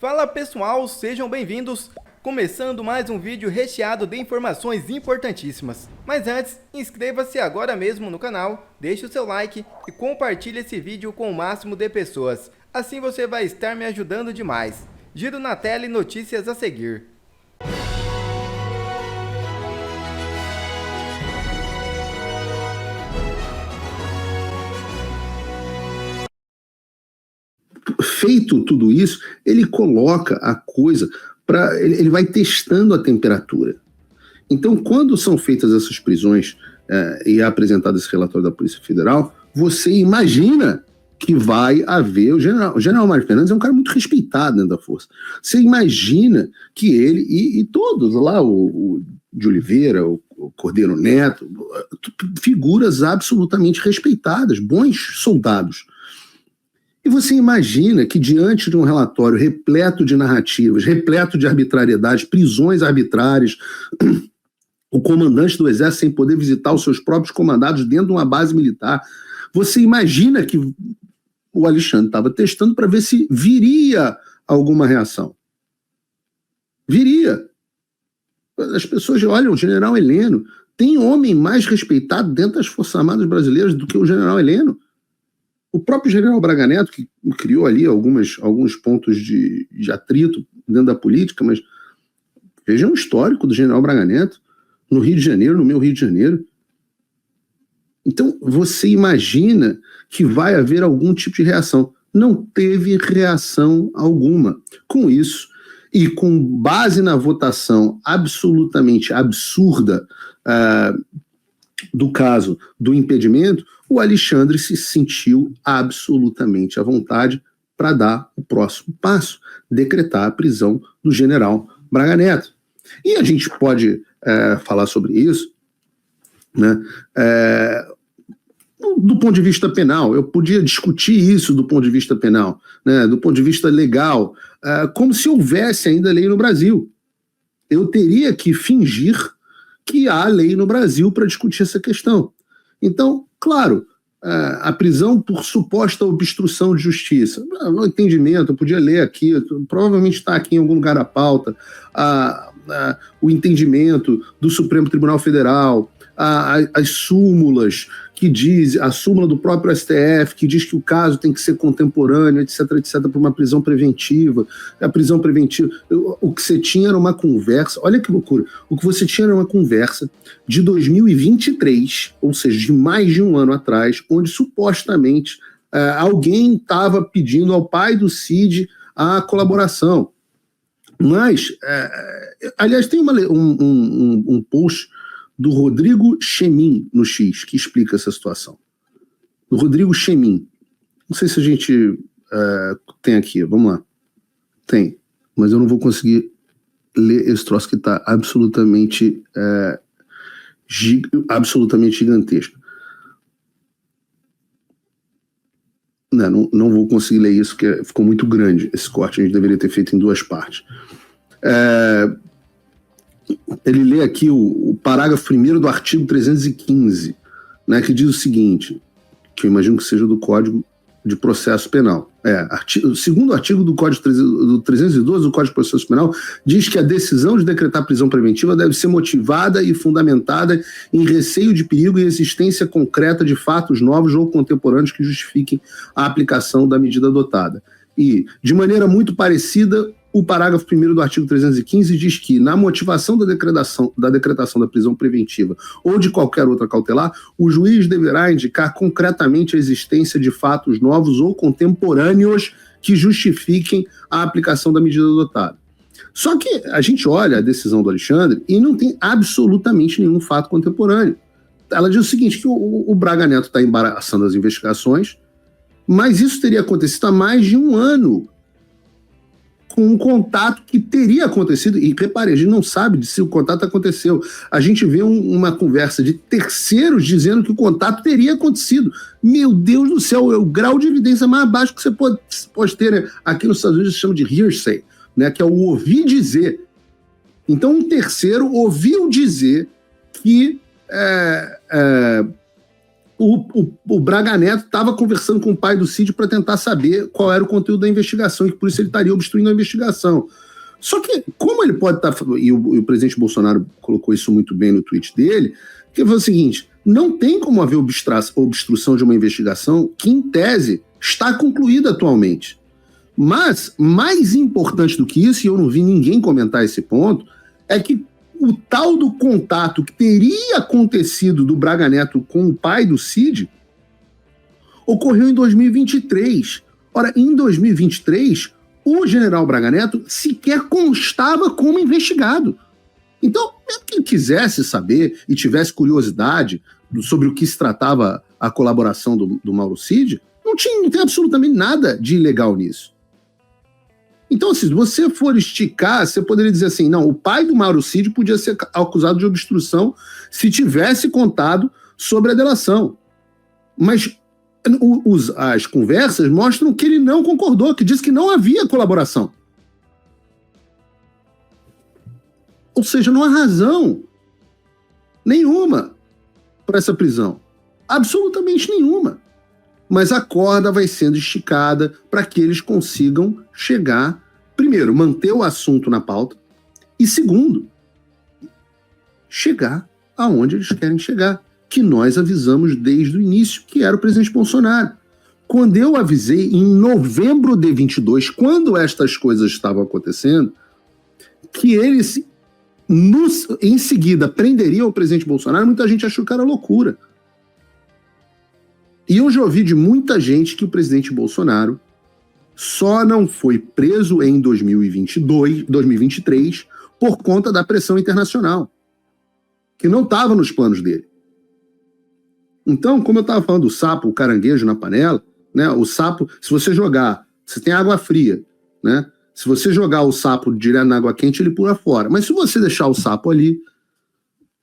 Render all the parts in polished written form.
Fala pessoal, sejam bem-vindos! Começando mais um vídeo recheado de informações importantíssimas. Mas antes, inscreva-se agora mesmo no canal, deixe o seu like e compartilhe esse vídeo com o máximo de pessoas. Assim você vai estar me ajudando demais. Giro na tela e notícias a seguir. Feito tudo isso, ele coloca a coisa para. Ele vai testando a temperatura. Então, quando são feitas essas prisões e é apresentado esse relatório da Polícia Federal, você imagina que vai haver o general Mário Fernandes é um cara muito respeitado dentro da Força. Você imagina que ele e todos lá, o de Oliveira, o Cordeiro Neto, figuras absolutamente respeitadas, bons soldados. E você imagina que diante de um relatório repleto de narrativas, repleto de arbitrariedades, prisões arbitrárias, o comandante do Exército sem poder visitar os seus próprios comandados dentro de uma base militar, você imagina que o Alexandre estava testando para ver se viria alguma reação. Viria. As pessoas olham, o general Heleno, tem homem mais respeitado dentro das Forças Armadas Brasileiras do que o general Heleno? O próprio general Braga Neto, que criou ali alguns pontos de atrito dentro da política, mas vejam o histórico do general Braga Neto no Rio de Janeiro, no meu Rio de Janeiro. Então, você imagina que vai haver algum tipo de reação. Não teve reação alguma. Com isso, e com base na votação absolutamente absurda do caso do impedimento, o Alexandre se sentiu absolutamente à vontade para dar o próximo passo, decretar a prisão do general Braga Neto. E a gente pode falar sobre isso, né, do ponto de vista penal. Eu podia discutir isso do ponto de vista penal, né, do ponto de vista legal, como se houvesse ainda lei no Brasil. Eu teria que fingir que há lei no Brasil para discutir essa questão. Então, claro, a prisão por suposta obstrução de justiça, no entendimento, eu podia ler aqui, provavelmente está aqui em algum lugar da pauta, o entendimento do Supremo Tribunal Federal, as súmulas que diz, a súmula do próprio STF, que diz que o caso tem que ser contemporâneo, etc, para uma prisão preventiva. A prisão preventiva, o que você tinha era uma conversa, olha que loucura, o que você tinha era uma conversa de 2023, ou seja, de mais de um ano atrás, onde supostamente alguém estava pedindo ao pai do Cid a colaboração. Mas, aliás, tem um post do Rodrigo Chemin no X, que explica essa situação. Do Rodrigo Chemin. Não sei se a gente tem aqui, vamos lá. Tem, mas eu não vou conseguir ler esse troço que está absolutamente gigantesco. Não vou conseguir ler isso, porque ficou muito grande esse corte, a gente deveria ter feito em duas partes. Ele lê aqui o parágrafo 1º do artigo 315, né, que diz o seguinte, que eu imagino que seja do Código de Processo Penal. O segundo artigo do Código do 312 do Código de Processo Penal diz que a decisão de decretar prisão preventiva deve ser motivada e fundamentada em receio de perigo e existência concreta de fatos novos ou contemporâneos que justifiquem a aplicação da medida adotada. E, de maneira muito parecida, o parágrafo 1º do artigo 315 diz que, na motivação da decretação da prisão preventiva ou de qualquer outra cautelar, o juiz deverá indicar concretamente a existência de fatos novos ou contemporâneos que justifiquem a aplicação da medida adotada. Só que a gente olha a decisão do Alexandre e não tem absolutamente nenhum fato contemporâneo. Ela diz o seguinte, que o Braga Neto está embaraçando as investigações, mas isso teria acontecido há mais de um ano, com um contato que teria acontecido, e repare, a gente não sabe se o contato aconteceu. A gente vê uma conversa de terceiros dizendo que o contato teria acontecido. Meu Deus do céu, é o grau de evidência mais baixo que você pode ter, né? Aqui nos Estados Unidos se chama de hearsay, né? Que é o ouvir dizer. Então um terceiro ouviu dizer que o Braga Neto estava conversando com o pai do Cid para tentar saber qual era o conteúdo da investigação, e que por isso ele estaria obstruindo a investigação. Só que, como ele pode estar... E o presidente Bolsonaro colocou isso muito bem no tweet dele, que foi o seguinte: não tem como haver obstrução de uma investigação que, em tese, está concluída atualmente. Mas, mais importante do que isso, e eu não vi ninguém comentar esse ponto, é que o tal do contato que teria acontecido do Braga Neto com o pai do Cid ocorreu em 2023. Ora, em 2023, o general Braga Neto sequer constava como investigado. Então, mesmo quem quisesse saber e tivesse curiosidade sobre o que se tratava a colaboração do Mauro Cid, não tem absolutamente nada de ilegal nisso. Então, assim, se você for esticar, você poderia dizer assim, não, o pai do Mauro Cid podia ser acusado de obstrução se tivesse contado sobre a delação. Mas as conversas mostram que ele não concordou, que disse que não havia colaboração. Ou seja, não há razão nenhuma para essa prisão. Absolutamente nenhuma. Mas a corda vai sendo esticada para que eles consigam chegar, primeiro, manter o assunto na pauta, e segundo, chegar aonde eles querem chegar, que nós avisamos desde o início, que era o presidente Bolsonaro. Quando eu avisei, em novembro de 22, quando estas coisas estavam acontecendo, que eles, em seguida, prenderiam o presidente Bolsonaro, muita gente achou que era loucura. E eu já ouvi de muita gente que o presidente Bolsonaro só não foi preso em 2023 por conta da pressão internacional, que não estava nos planos dele. Então, como eu estava falando do sapo, o caranguejo na panela, né, o sapo, se você jogar, você tem água fria, né? Se você jogar o sapo direto na água quente, ele pula fora. Mas se você deixar o sapo ali,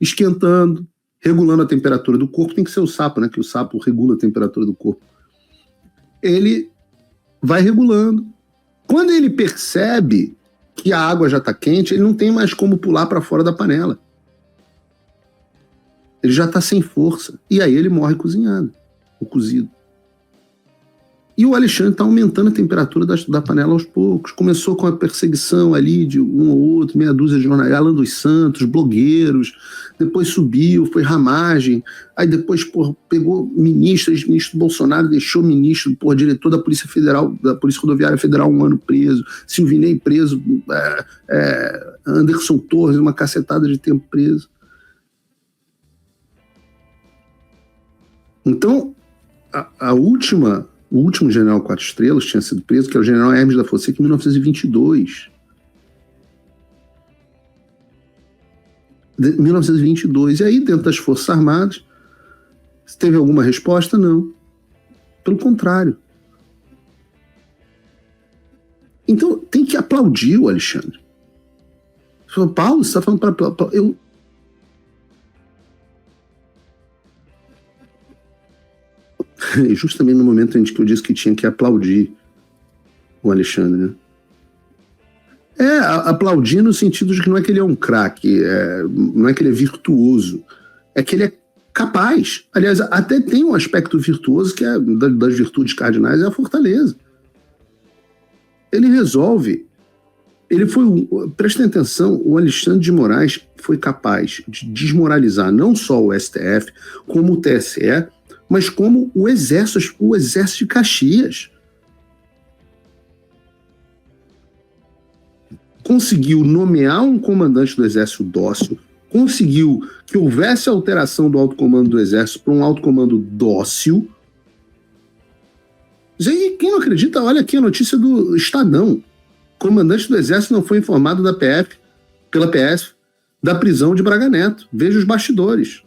esquentando, regulando a temperatura do corpo, tem que ser o sapo, né? Que o sapo regula a temperatura do corpo. Ele vai regulando. Quando ele percebe que a água já está quente, ele não tem mais como pular para fora da panela. Ele já está sem força. E aí ele morre cozinhado, ou cozido. E o Alexandre está aumentando a temperatura da panela aos poucos. Começou com a perseguição ali de um ou outro, meia dúzia de jornalistas, Alan dos Santos, blogueiros. Depois subiu, foi ramagem. Aí depois, pegou ministro Bolsonaro, deixou ministro, diretor da Polícia Federal, da Polícia Rodoviária Federal, 1 ano preso. Silvinei preso, Anderson Torres, uma cacetada de tempo preso. Então, o último general 4 estrelas tinha sido preso, que é o general Hermes da Fonseca, em 1922. 1922. E aí, dentro das Forças Armadas, teve alguma resposta? Não. Pelo contrário. Então, tem que aplaudir o Alexandre. Você fala, Paulo, você está falando para... Justamente no momento em que eu disse que tinha que aplaudir o Alexandre, né? Aplaudir no sentido de que não é que ele é um craque, não é que ele é virtuoso, é que ele é capaz. Aliás, até tem um aspecto virtuoso que é das virtudes cardinais, é a fortaleza. Ele resolve. Prestem atenção, o Alexandre de Moraes foi capaz de desmoralizar não só o STF, como o TSE, mas como o Exército de Caxias. Conseguiu nomear um comandante do Exército dócil, conseguiu que houvesse alteração do alto comando do Exército para um alto comando dócil. E quem não acredita, olha aqui a notícia do Estadão. O comandante do Exército não foi informado pela PF, da prisão de Braga Neto. Veja os bastidores.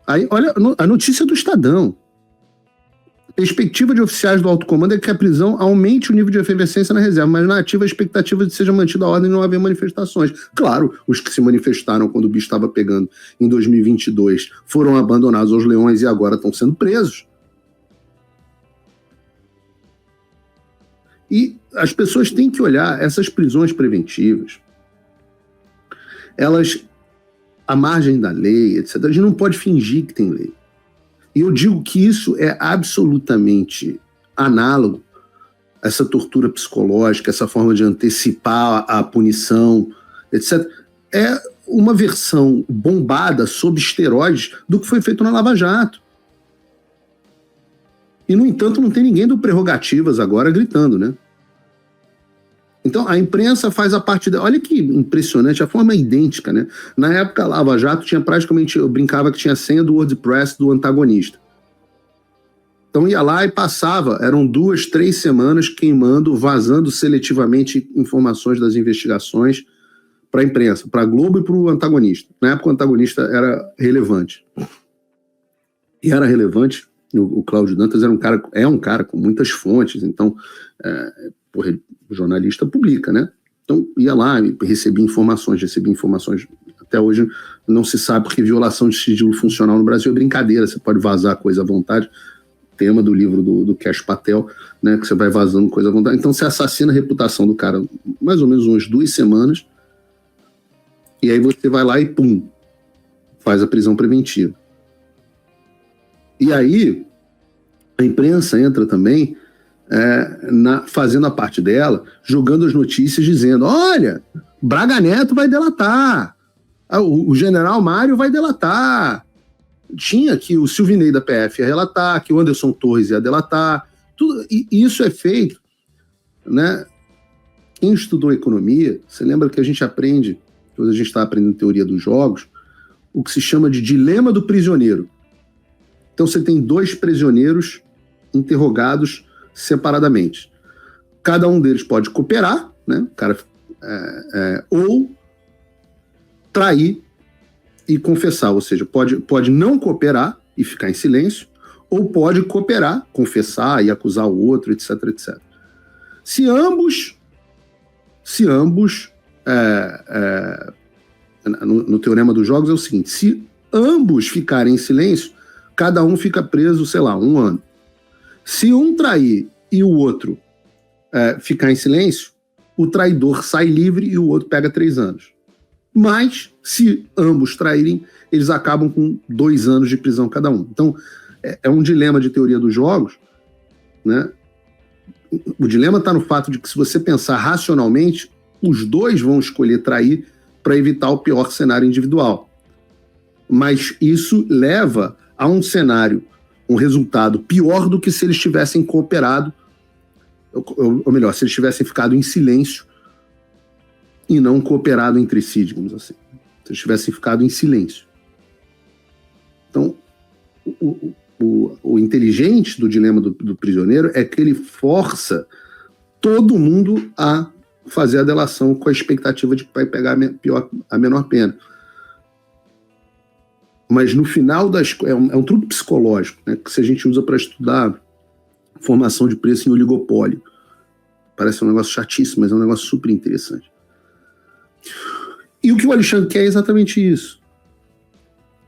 Aí, olha a notícia do Estadão. A perspectiva de oficiais do alto comando é que a prisão aumente o nível de efervescência na reserva, mas na ativa a expectativa de que seja mantida a ordem e não haver manifestações. Claro, os que se manifestaram quando o bicho estava pegando em 2022 foram abandonados aos leões e agora estão sendo presos. E as pessoas têm que olhar essas prisões preventivas. elas, à margem da lei, etc., a gente não pode fingir que tem lei. E eu digo que isso é absolutamente análogo a essa tortura psicológica, essa forma de antecipar a punição, etc. É uma versão bombada, sob esteroides, do que foi feito na Lava Jato. E, no entanto, não tem ninguém do Prerrogativas agora gritando, né? Então, a imprensa faz a parte dela. Olha que impressionante, a forma é idêntica, né? Na época, a Lava Jato tinha praticamente, eu brincava que tinha a senha do WordPress do antagonista. Então, ia lá e passava, eram 2, 3 semanas queimando, vazando seletivamente informações das investigações para a imprensa, para a Globo e para o antagonista. Na época, o antagonista era relevante. E era relevante, o Cláudio Dantas é um cara com muitas fontes, então, o jornalista publica, né? Então, ia lá e recebia informações, até hoje não se sabe, porque violação de sigilo funcional no Brasil é brincadeira, você pode vazar coisa à vontade, tema do livro do Cash Patel, né, que você vai vazando coisa à vontade, então você assassina a reputação do cara mais ou menos umas 2 semanas, e aí você vai lá e pum, faz a prisão preventiva. E aí a imprensa entra também fazendo a parte dela, jogando as notícias, dizendo, olha, Braga Neto vai delatar, o general Mário vai delatar, tinha que o Silvinei da PF ia relatar, que o Anderson Torres ia delatar, tudo, e isso é feito, né? Quem estudou economia, você lembra que a gente aprende, quando a gente está aprendendo teoria dos jogos, o que se chama de dilema do prisioneiro. Então você tem 2 prisioneiros interrogados separadamente. Cada um deles pode cooperar, né? O cara, ou trair e confessar, ou seja, pode não cooperar e ficar em silêncio, ou pode cooperar, confessar e acusar o outro, etc, etc. Se ambos no teorema dos jogos é o seguinte, se ambos ficarem em silêncio, cada um fica preso, sei lá, 1 ano. Se um trair e o outro ficar em silêncio, o traidor sai livre e o outro pega 3 anos. Mas, se ambos traírem, eles acabam com 2 anos de prisão cada um. Então, é um dilema de teoria dos jogos, né? O dilema está no fato de que, se você pensar racionalmente, os 2 vão escolher trair para evitar o pior cenário individual. Mas isso leva a um cenário, um resultado pior do que se eles tivessem cooperado, ou melhor, se eles tivessem ficado em silêncio e não cooperado entre si, digamos assim. Se eles tivessem ficado em silêncio. Então, o inteligente do dilema do prisioneiro é que ele força todo mundo a fazer a delação com a expectativa de que vai pegar a menor pena. Mas no final é um truque psicológico, né, que a gente usa para estudar formação de preço em oligopólio. Parece um negócio chatíssimo, mas é um negócio super interessante. E o que o Alexandre quer é exatamente isso.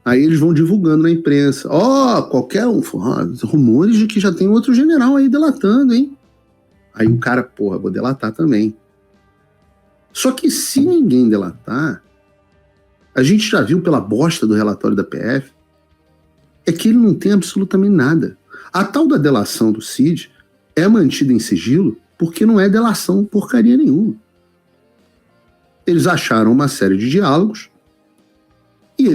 Aí eles vão divulgando na imprensa. Qualquer um. Rumores de que já tem outro general aí delatando, hein? Aí o cara, vou delatar também. Só que se ninguém delatar, a gente já viu pela bosta do relatório da PF, é que ele não tem absolutamente nada. A tal da delação do Cid é mantida em sigilo porque não é delação porcaria nenhuma. Eles acharam uma série de diálogos e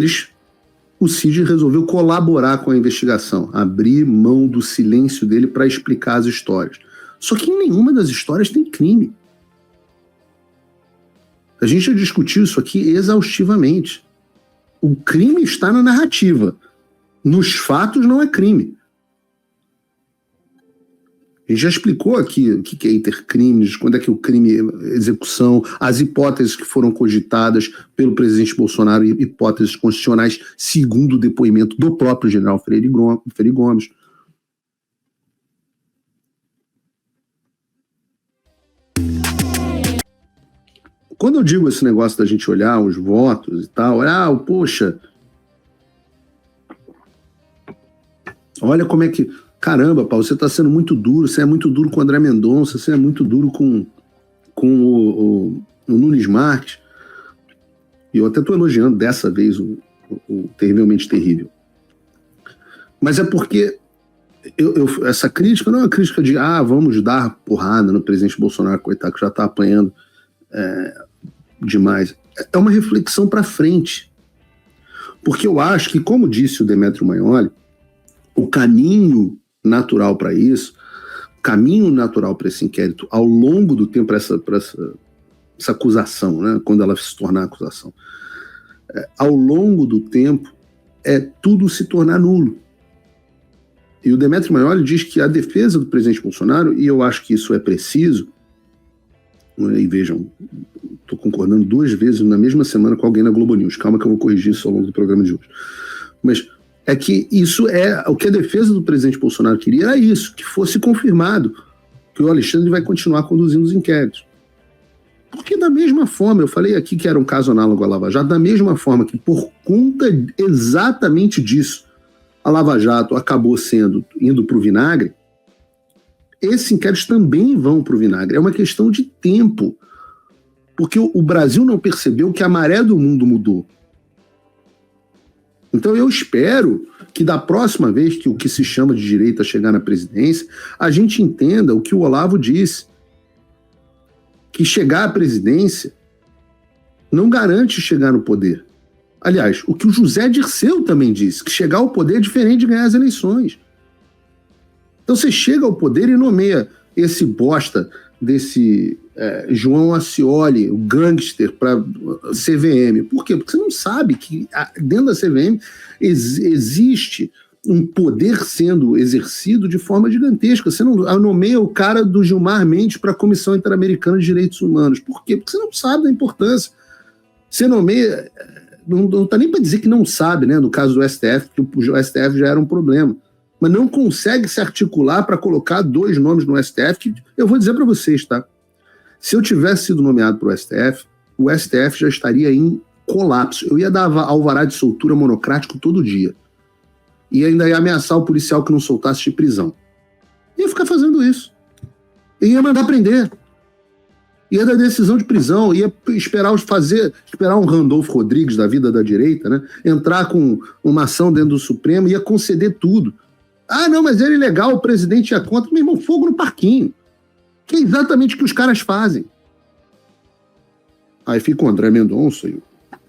o Cid resolveu colaborar com a investigação, abrir mão do silêncio dele para explicar as histórias. Só que em nenhuma das histórias tem crime. A gente já discutiu isso aqui exaustivamente. O crime está na narrativa. Nos fatos não é crime. A gente já explicou aqui o que é intercrimes, quando é que o crime é execução, as hipóteses que foram cogitadas pelo presidente Bolsonaro, hipóteses constitucionais, segundo o depoimento do próprio general Freire Gomes. Quando eu digo esse negócio da gente olhar os votos e tal, poxa, olha como é que... Caramba, Paulo, você está sendo muito duro, você é muito duro com o André Mendonça, você é muito duro com o Nunes Marques. E eu até estou elogiando dessa vez o terrivelmente terrível. Mas é porque essa crítica não é uma crítica de vamos dar porrada no presidente Bolsonaro, coitado, que já está apanhando demais. É uma reflexão para frente. Porque eu acho que, como disse o Demetrio Magnoli, o caminho natural para isso, o caminho natural para esse inquérito ao longo do tempo, para essa acusação, né, quando ela se tornar acusação, ao longo do tempo, é tudo se tornar nulo. E o Demetrio Magnoli diz que a defesa do presidente Bolsonaro, e eu acho que isso é preciso, e vejam, estou concordando 2 vezes na mesma semana com alguém na Globo News, calma que eu vou corrigir isso ao longo do programa de hoje, mas é que isso é o que a defesa do presidente Bolsonaro queria, era isso, que fosse confirmado que o Alexandre vai continuar conduzindo os inquéritos. Porque da mesma forma, eu falei aqui que era um caso análogo à Lava Jato, da mesma forma que por conta exatamente disso, a Lava Jato acabou indo para o vinagre, esses inquéritos também vão para o vinagre. É uma questão de tempo. Porque o Brasil não percebeu que a maré do mundo mudou. Então eu espero que da próxima vez que o que se chama de direita chegar na presidência, a gente entenda o que o Olavo disse. Que chegar à presidência não garante chegar no poder. Aliás, o que o José Dirceu também disse, que chegar ao poder é diferente de ganhar as eleições. Então você chega ao poder e nomeia esse bosta desse João Ascioli, o gangster, para CVM. Por quê? Porque você não sabe que dentro da CVM existe um poder sendo exercido de forma gigantesca. Você não nomeia o cara do Gilmar Mendes para a Comissão Interamericana de Direitos Humanos. Por quê? Porque você não sabe da importância. Você nomeia... Não está nem para dizer que não sabe, né? No caso do STF, que o STF já era um problema. Mas não consegue se articular para colocar 2 nomes no STF, que eu vou dizer para vocês, tá? Se eu tivesse sido nomeado para o STF já estaria em colapso. Eu ia dar alvará de soltura monocrático todo dia. E ainda ia ameaçar o policial que não soltasse de prisão. Ia ficar fazendo isso. E ia mandar prender. Ia dar decisão de prisão, ia esperar um Randolfo Rodrigues da vida da direita, né? Entrar com uma ação dentro do Supremo, ia conceder tudo. Não, mas era ilegal, o presidente ia contra. Meu irmão, fogo no parquinho. Que é exatamente o que os caras fazem. Aí fica o André Mendonça e o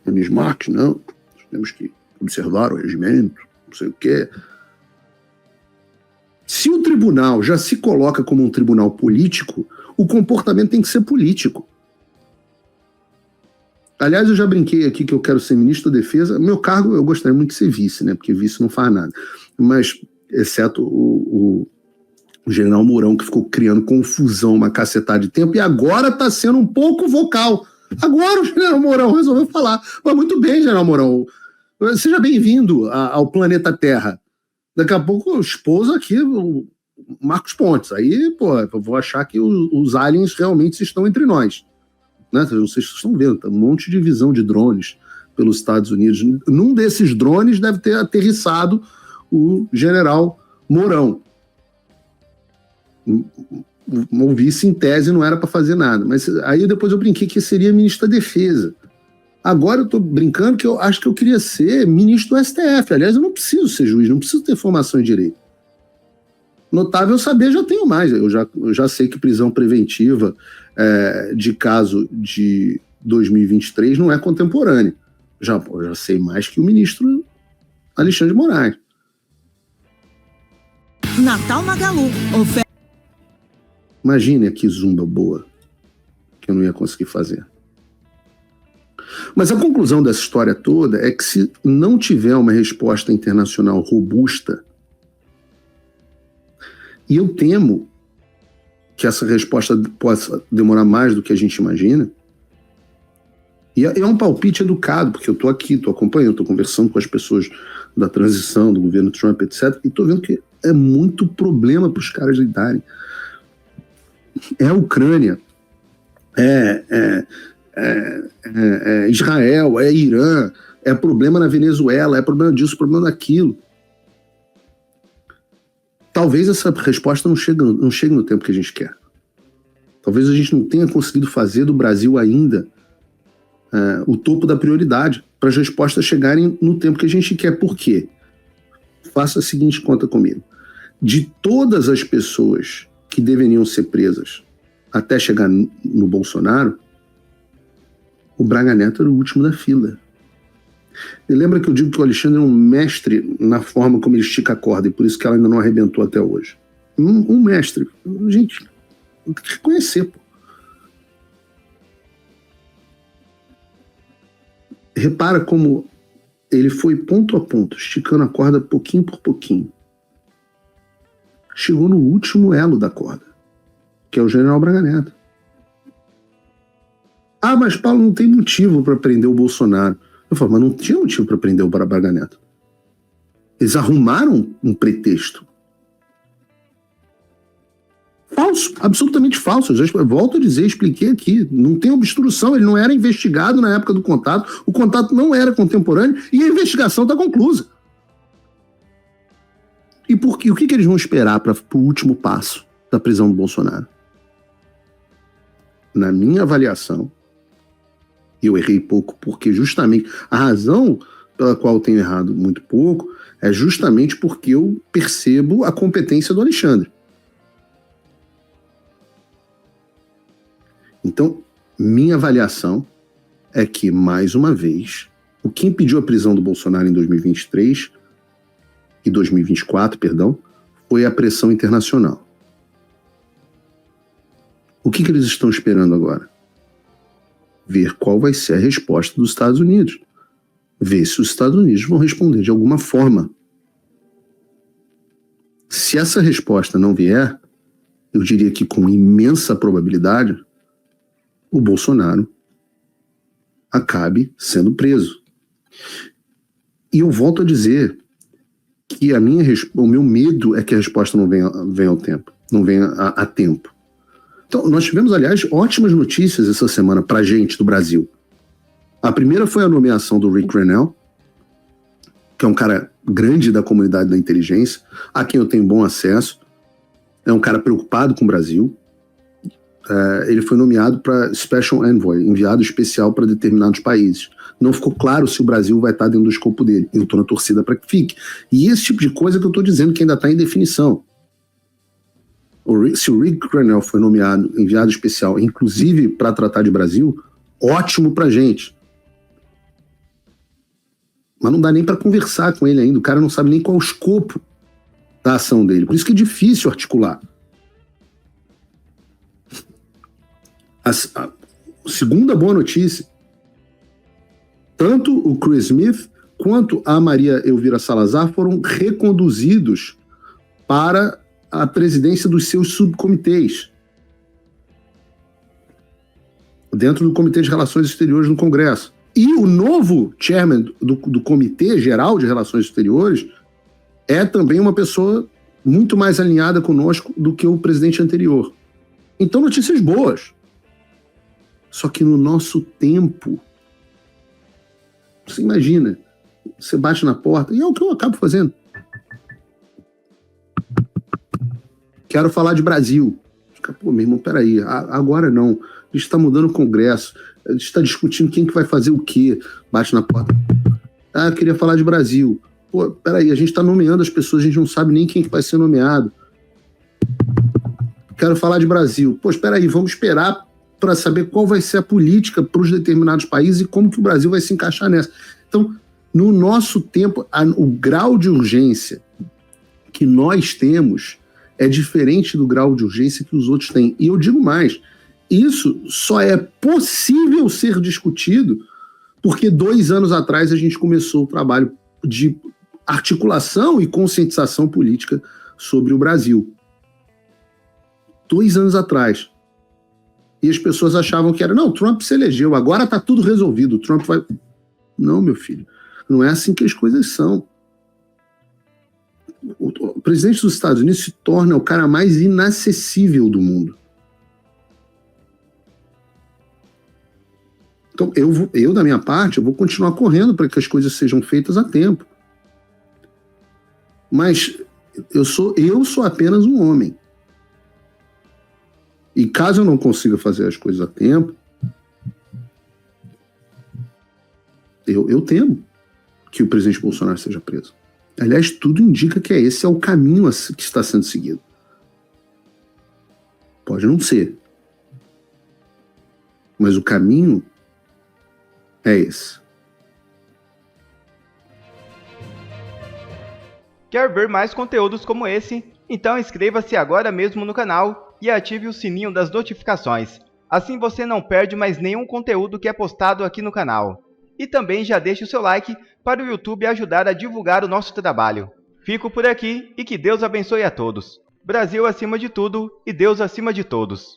Nunes Marques, não, nós temos que observar o regimento, não sei o quê. Se o tribunal já se coloca como um tribunal político, o comportamento tem que ser político. Aliás, eu já brinquei aqui que eu quero ser ministro da Defesa. Meu cargo eu gostaria muito de ser vice, né? Porque vice não faz nada. Mas, exceto o general Mourão, que ficou criando confusão uma cacetada de tempo, e agora está sendo um pouco vocal. Agora o general Mourão resolveu falar. Mas muito bem, general Mourão. Seja bem-vindo ao planeta Terra. Daqui a pouco eu esposo aqui o Marcos Pontes. Aí, eu vou achar que os aliens realmente estão entre nós. Né? Não sei se vocês estão vendo, tá um monte de visão de drones pelos Estados Unidos. Num desses drones deve ter aterrissado o general Mourão. O vice, em tese, não era para fazer nada. Mas aí depois eu brinquei que seria ministro da Defesa. Agora eu estou brincando que eu acho que eu queria ser ministro do STF. Aliás, eu não preciso ser juiz, não preciso ter formação em direito. Notável saber, já tenho mais. Eu já sei que prisão preventiva de caso de 2023 não é contemporânea. Já sei mais que o ministro Alexandre de Moraes. Natal Magalu. Imagine que zumba boa que eu não ia conseguir fazer. Mas a conclusão dessa história toda é que se não tiver uma resposta internacional robusta, e eu temo que essa resposta possa demorar mais do que a gente imagina, e é um palpite educado, porque eu estou aqui, estou acompanhando, estou conversando com as pessoas da transição, do governo Trump, etc., e estou vendo que é muito problema para os caras lidarem. É a Ucrânia, Israel, é Irã, é problema na Venezuela, é problema disso, problema daquilo. Talvez essa resposta não chegue no tempo que a gente quer. Talvez a gente não tenha conseguido fazer do Brasil ainda o topo da prioridade para as respostas chegarem no tempo que a gente quer. Por quê? Faça a seguinte conta comigo. De todas as pessoas que deveriam ser presas até chegar no Bolsonaro, o Braga Neto era o último da fila. E lembra que eu digo que o Alexandre é um mestre na forma como ele estica a corda, e por isso que ela ainda não arrebentou até hoje. Um mestre. Gente, tem que reconhecer, pô. Repara como ele foi ponto a ponto, esticando a corda pouquinho por pouquinho. Chegou no último elo da corda, que é o general Braga Neto. Ah, mas Paulo, não tem motivo para prender o Bolsonaro. Eu falo, mas não tinha motivo para prender o Braga Neto. Eles arrumaram um pretexto. Falso, absolutamente falso. Eu já volto a dizer, expliquei aqui. Não tem obstrução, ele não era investigado na época do contato, o contato não era contemporâneo e a investigação está conclusa. E o que eles vão esperar para o último passo da prisão do Bolsonaro? Na minha avaliação, eu errei pouco, porque justamente a razão pela qual eu tenho errado muito pouco é justamente porque eu percebo a competência do Alexandre. Então, minha avaliação é que, mais uma vez, o que impediu a prisão do Bolsonaro em 2023 e 2024, perdão, foi a pressão internacional. O que eles estão esperando agora? Ver qual vai ser a resposta dos Estados Unidos. Ver se os Estados Unidos vão responder de alguma forma. Se essa resposta não vier, eu diria que com imensa probabilidade, o Bolsonaro acabe sendo preso. E eu volto a dizer que o meu medo é que a resposta não venha ao tempo, não venha a tempo. Então, nós tivemos, aliás, ótimas notícias essa semana pra gente do Brasil. A primeira foi a nomeação do Rick Grenell, que é um cara grande da comunidade da inteligência, a quem eu tenho bom acesso. É um cara preocupado com o Brasil. Ele foi nomeado para Special Envoy, enviado especial para determinados países. Não ficou claro se o Brasil vai estar dentro do escopo dele. Eu estou na torcida para que fique. E esse tipo de coisa que eu estou dizendo que ainda está em definição. Se o Rick Grenell foi nomeado, enviado especial, inclusive para tratar de Brasil, ótimo para a gente. Mas não dá nem para conversar com ele ainda. O cara não sabe nem qual é o escopo da ação dele. Por isso que é difícil articular. A segunda boa notícia, tanto o Chris Smith quanto a Maria Elvira Salazar foram reconduzidos para a presidência dos seus subcomitês, dentro do Comitê de Relações Exteriores no Congresso. E o novo chairman do Comitê Geral de Relações Exteriores é também uma pessoa muito mais alinhada conosco do que o presidente anterior. Então, notícias boas. Só que no nosso tempo, você imagina, você bate na porta, e é o que eu acabo fazendo. Quero falar de Brasil. Fica, pô, meu irmão, peraí, agora não. A gente está mudando o Congresso, a gente está discutindo quem que vai fazer o quê. Bate na porta. Eu queria falar de Brasil. Pô, peraí, a gente está nomeando as pessoas, a gente não sabe nem quem que vai ser nomeado. Quero falar de Brasil. Pô, espera aí, vamos esperar para saber qual vai ser a política para os determinados países e como que o Brasil vai se encaixar nessa. Então, no nosso tempo, o grau de urgência que nós temos é diferente do grau de urgência que os outros têm. E eu digo mais, isso só é possível ser discutido porque 2 anos atrás a gente começou o trabalho de articulação e conscientização política sobre o Brasil. 2 anos atrás. E as pessoas achavam que era, não, Trump se elegeu, agora está tudo resolvido, o Trump vai... Não, meu filho, não é assim que as coisas são. O presidente dos Estados Unidos se torna o cara mais inacessível do mundo. Então, eu da minha parte, eu vou continuar correndo para que as coisas sejam feitas a tempo. Mas eu sou apenas um homem. E caso eu não consiga fazer as coisas a tempo, Eu temo que o presidente Bolsonaro seja preso. Aliás, tudo indica que esse é o caminho que está sendo seguido. Pode não ser. Mas o caminho é esse. Quer ver mais conteúdos como esse? Então inscreva-se agora mesmo no canal e ative o sininho das notificações. Assim você não perde mais nenhum conteúdo que é postado aqui no canal. E também já deixe o seu like para o YouTube ajudar a divulgar o nosso trabalho. Fico por aqui e que Deus abençoe a todos. Brasil acima de tudo e Deus acima de todos.